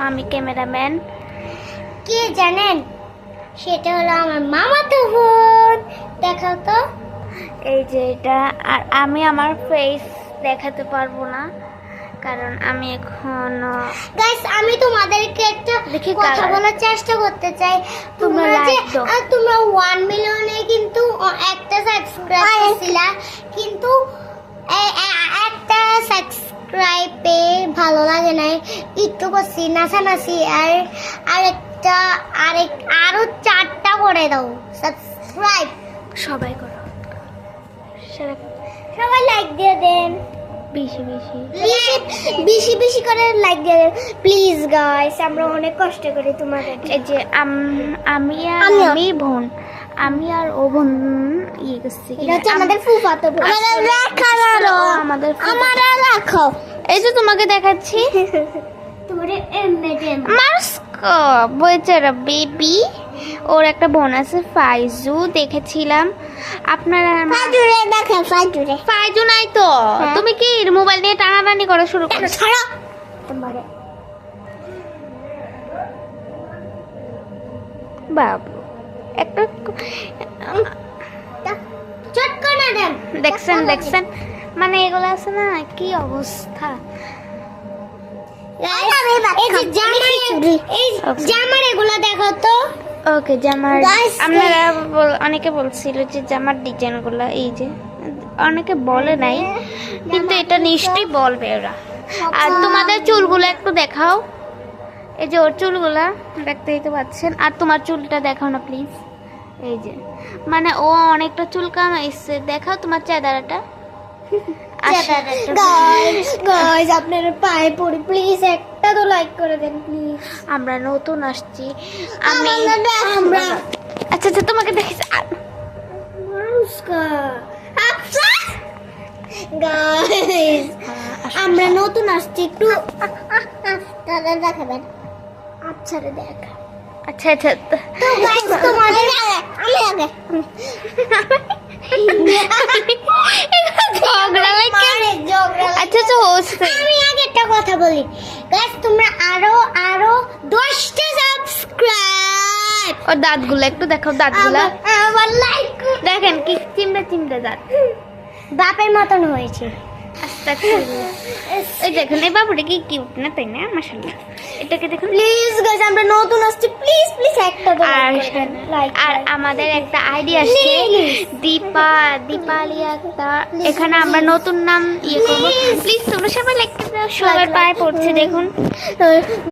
আমি ক্যামেরাম্যান। কে জানেন? সেটা হলো আমার মামাতো বোন। দেখাও তো। এই যে এটা। আর আমি আমার ফেস দেখাতে পারবো না, কারণ আমি এখন গাইস আমি তোমাদেরকে একটা দেখি কথা বলার চেষ্টা করতে চাই। তোমরা যে like দাও। তোমরা 1 মিলিয়নে কিন্তু একটা সাবস্ক্রাইব করছিলা, কিন্তু একটা সাবস্ক্রাইবে ভালো লাগে নাই, একটু করছি নাচানাচি। আর আরেকটা আরো 4টা করে দাও সাবস্ক্রাইব। সবাই করো, সবাই লাইক দিয়ে দেন, বেশি বেশি। বেশি বেশি করে লাইক দিয়ে দেন প্লিজ গাইস। আমরা অনেক কষ্ট করি তোমাদের। এই যে আমি আর আমি বোন, আমি আর ও বোন ইয়ে করছি। এটা হচ্ছে আমাদের ফুফাতো বোন। আমাদের রাখো। এই যে তোমাকে দেখাচ্ছি। তোমারে এমএডএম মাস্কো বেচারা বেবি, ওর একটা বোন আছে ফাইজু, দেখেছিলাম। আপনারা ফাজুরে দেখো, ফাজুরে ফাইজু নাই তো? হ্যাঁ। তুমি কি মোবাইল নিয়ে টানাটানি করা শুরু করেছো? ছাড়ো তোমারে বাবু একটা চট করে দেন। দেখছেন মানে এগুলো আছে না, কি অবস্থা। এই যে জামার এগুলো দেখো তো। ওকে, জামার Guys, আপনারা অনেকে বলছিল যে জামার ডিজাইন গুলা, এই যে অনেকে বলে নাই, কিন্তু এটা নিশ্চয়ই বলবে ওরা। আর তোমাদের চুলগুলো একটু দেখাও। এই যে ওর চুলগুলা দেখতেই তো পাচ্ছেন। আর তোমার চুলটা দেখাও না প্লিজ। এই যে মানে ও অনেকটা চুল কামাইছে, দেখাও তোমার চাদরাটা। গাইস আপনারা পায়ে পড়ি, প্লিজ একটা তো লাইক করে দেন প্লিজ। আমরা নতুন আসছি। আমরা আচ্ছা তোমাকে দেখেছি। গাইস আমরা নতুন আসছি, একটু দাদা দেখাবেন। আচ্ছা রে দেখ। আচ্ছা তো গাইস তোমাদের আমি আগে আচ্ছা আমি আগে একটা কথা বলি গাইস, তোমরা আরো 10টা সাবস্ক্রাইব। ওর দাঁতগুলো একটু দেখাও, দাঁতগুলা আমার লাইক দেখেন কি চিমড়ে দাঁত। বাপের মতন হয়েছে। ওই দেখুন এই বাবুটা কি কিউট না, তাই না? মাশাআল্লাহ। এটাকে দেখুন প্লিজ গাইস, আমরা নতুন আসছি, প্লিজ একটা তো লাইক। আর আমাদের একটা আইডি আসছে দীপালি আক্তার। এখানে আমরা নতুন নাম ইয়ে করবো। প্লিজ তোমরা সবাই লাইক করে দাও, সবার পায়ে পড়ছে দেখুন।